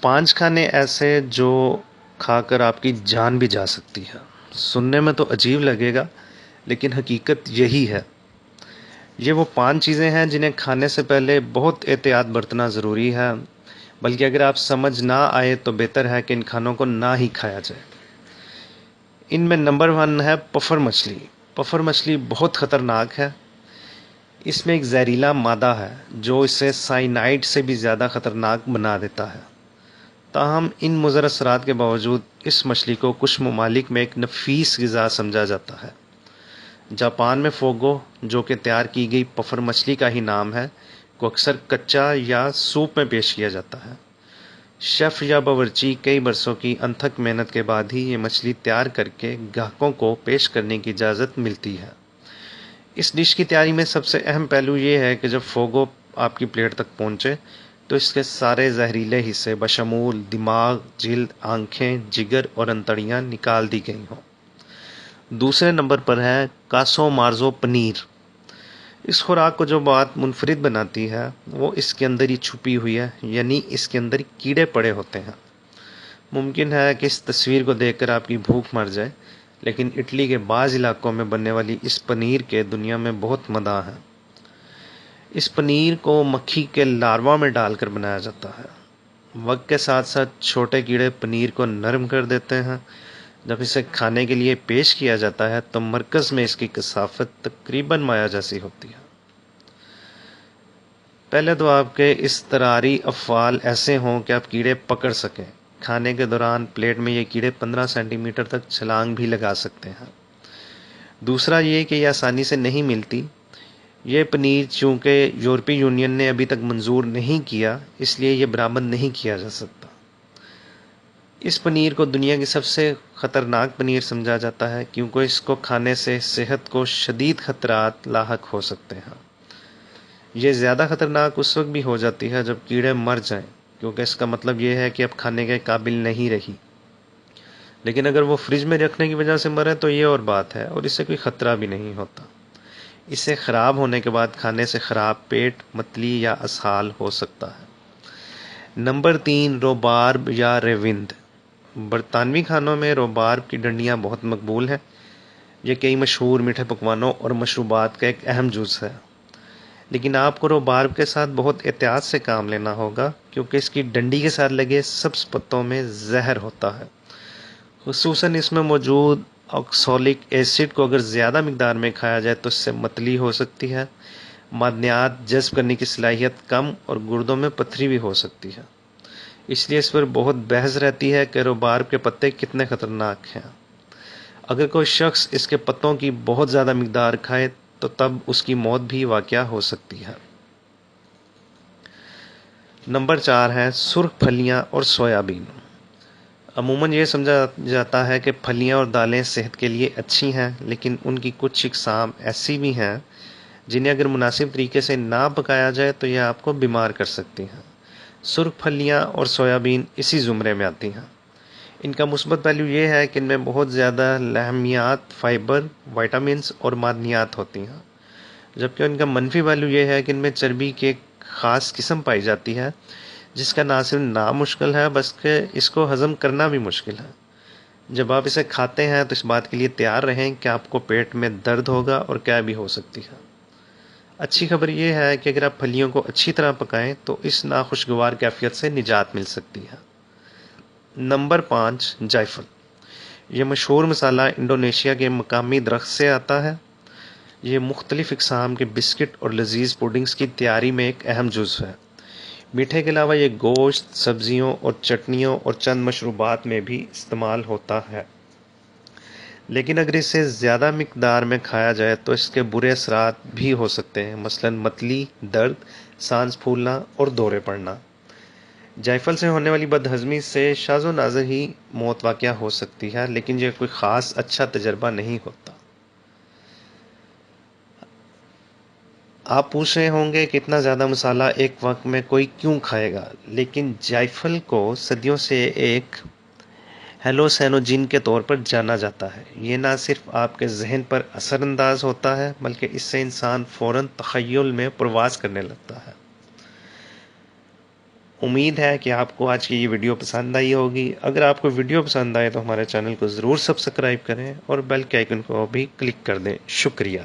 5 کھانے ایسے جو کھا کر آپ کی جان بھی جا سکتی ہے۔ سننے میں تو عجیب لگے گا لیکن حقیقت یہی ہے۔ یہ وہ 5 چیزیں ہیں جنہیں کھانے سے پہلے بہت احتیاط برتنا ضروری ہے، بلکہ اگر آپ سمجھ نہ آئے تو بہتر ہے کہ ان کھانوں کو نہ ہی کھایا جائے۔ ان میں نمبر 1 ہے پفر مچھلی۔ پفر مچھلی بہت خطرناک ہے۔ اس میں ایک زہریلا مادہ ہے جو اسے سائنائڈ سے بھی زیادہ خطرناک بنا دیتا ہے۔ تاہم ان مضر اثرات کے باوجود اس مچھلی کو کچھ ممالک میں ایک نفیس غذا سمجھا جاتا ہے۔ جاپان میں فوگو، جو کہ تیار کی گئی پفر مچھلی کا ہی نام ہے، کو اکثر کچا یا سوپ میں پیش کیا جاتا ہے۔ شیف یا باورچی کئی برسوں کی انتھک محنت کے بعد ہی یہ مچھلی تیار کر کے گاہکوں کو پیش کرنے کی اجازت ملتی ہے۔ اس ڈش کی تیاری میں سب سے اہم پہلو یہ ہے کہ جب فوگو آپ کی پلیٹ تک پہنچے تو اس کے سارے زہریلے حصے بشمول دماغ، جلد، آنکھیں، جگر اور انتڑیاں نکال دی گئی ہوں۔ دوسرے نمبر پر ہے کاسو مارزو پنیر۔ اس خوراک کو جو بات منفرد بناتی ہے وہ اس کے اندر ہی چھپی ہوئی ہے، یعنی اس کے اندر کیڑے پڑے ہوتے ہیں۔ ممکن ہے کہ اس تصویر کو دیکھ کر آپ کی بھوک مر جائے، لیکن اٹلی کے بعض علاقوں میں بننے والی اس پنیر کے دنیا میں بہت مداح ہے۔ اس پنیر کو مکھی کے لاروا میں ڈال کر بنایا جاتا ہے۔ وقت کے ساتھ ساتھ چھوٹے کیڑے پنیر کو نرم کر دیتے ہیں۔ جب اسے کھانے کے لیے پیش کیا جاتا ہے تو مرکز میں اس کی کثافت تقریباً مایا جیسی ہوتی ہے۔ پہلے تو آپ کے اضطراری افعال ایسے ہوں کہ آپ کیڑے پکڑ سکیں۔ کھانے کے دوران پلیٹ میں یہ کیڑے 15 سینٹی میٹر تک چھلانگ بھی لگا سکتے ہیں۔ دوسرا یہ کہ یہ آسانی سے نہیں ملتی۔ یہ پنیر چونکہ یورپی یونین نے ابھی تک منظور نہیں کیا، اس لیے یہ برآمد نہیں کیا جا سکتا۔ اس پنیر کو دنیا کی سب سے خطرناک پنیر سمجھا جاتا ہے کیونکہ اس کو کھانے سے صحت کو شدید خطرات لاحق ہو سکتے ہیں۔ یہ زیادہ خطرناک اس وقت بھی ہو جاتی ہے جب کیڑے مر جائیں، کیونکہ اس کا مطلب یہ ہے کہ اب کھانے کے قابل نہیں رہی۔ لیکن اگر وہ فریج میں رکھنے کی وجہ سے مرے تو یہ اور بات ہے اور اس سے کوئی خطرہ بھی نہیں ہوتا۔ اسے خراب ہونے کے بعد کھانے سے خراب پیٹ، متلی یا اسہال ہو سکتا ہے۔ نمبر 3 روبارب یا ریوند۔ برطانوی کھانوں میں روبارب کی ڈنڈیاں بہت مقبول ہیں۔ یہ کئی مشہور میٹھے پکوانوں اور مشروبات کا ایک اہم جز ہے۔ لیکن آپ کو روبارب کے ساتھ بہت احتیاط سے کام لینا ہوگا کیونکہ اس کی ڈنڈی کے ساتھ لگے سبز پتوں میں زہر ہوتا ہے۔ خصوصاً اس میں موجود آکسالک ایسڈ کو اگر زیادہ مقدار میں کھایا جائے تو اس سے متلی ہو سکتی ہے، معدنیات جذب کرنے کی صلاحیت کم اور گردوں میں پتھری بھی ہو سکتی ہے۔ اس لیے اس پر بہت بحث رہتی ہے کہ روبارب کے پتے کتنے خطرناک ہیں۔ اگر کوئی شخص اس کے پتوں کی بہت زیادہ مقدار کھائے تو تب اس کی موت بھی واقع ہو سکتی ہے۔ نمبر 4 ہے سرخ پھلیاں اور سویابین۔ عموماً یہ سمجھا جاتا ہے کہ پھلیاں اور دالیں صحت کے لیے اچھی ہیں، لیکن ان کی کچھ اقسام ایسی بھی ہیں جنہیں اگر مناسب طریقے سے نہ پکایا جائے تو یہ آپ کو بیمار کر سکتی ہیں۔ سرخ پھلیاں اور سویابین اسی زمرے میں آتی ہیں۔ ان کا مثبت پہلو یہ ہے کہ ان میں بہت زیادہ لحمیات، فائبر، وٹامنز اور معدنیات ہوتی ہیں، جبکہ ان کا منفی پہلو یہ ہے کہ ان میں چربی کی ایک خاص قسم پائی جاتی ہے جس کا نہ صرف نام مشکل ہے بلکہ اس کو ہضم کرنا بھی مشکل ہے۔ جب آپ اسے کھاتے ہیں تو اس بات کے لیے تیار رہیں کہ آپ کو پیٹ میں درد ہوگا اور کیا بھی ہو سکتی ہے۔ اچھی خبر یہ ہے کہ اگر آپ پھلیوں کو اچھی طرح پکائیں تو اس ناخوشگوار کیفیت سے نجات مل سکتی ہے۔ نمبر 5 جائفل۔ یہ مشہور مسالہ انڈونیشیا کے مقامی درخت سے آتا ہے۔ یہ مختلف اقسام کے بسکٹ اور لذیذ پوڈنگز کی تیاری میں ایک اہم جز ہے۔ میٹھے کے علاوہ یہ گوشت، سبزیوں اور چٹنیوں اور چند مشروبات میں بھی استعمال ہوتا ہے۔ لیکن اگر اسے زیادہ مقدار میں کھایا جائے تو اس کے برے اثرات بھی ہو سکتے ہیں، مثلاً متلی، درد، سانس پھولنا اور دورے پڑنا۔ جائفل سے ہونے والی بد ہضمی سے شاذ و نادر ہی موت واقع ہو سکتی ہے، لیکن یہ کوئی خاص اچھا تجربہ نہیں ہوتا۔ آپ پوچھ رہے ہوں گے کہ اتنا زیادہ مسالہ ایک وقت میں کوئی کیوں کھائے گا، لیکن جائفل کو صدیوں سے ایک ہیلوسینوجن کے طور پر جانا جاتا ہے۔ یہ نہ صرف آپ کے ذہن پر اثر انداز ہوتا ہے بلکہ اس سے انسان فوراً تخیل میں پرواز کرنے لگتا ہے۔ امید ہے کہ آپ کو آج کی یہ ویڈیو پسند آئی ہوگی. اگر آپ کو ویڈیو پسند آئے تو ہمارے چینل کو ضرور سبسکرائب کریں اور بیل کے آئیکن کو بھی کلک کر دیں. شکریہ.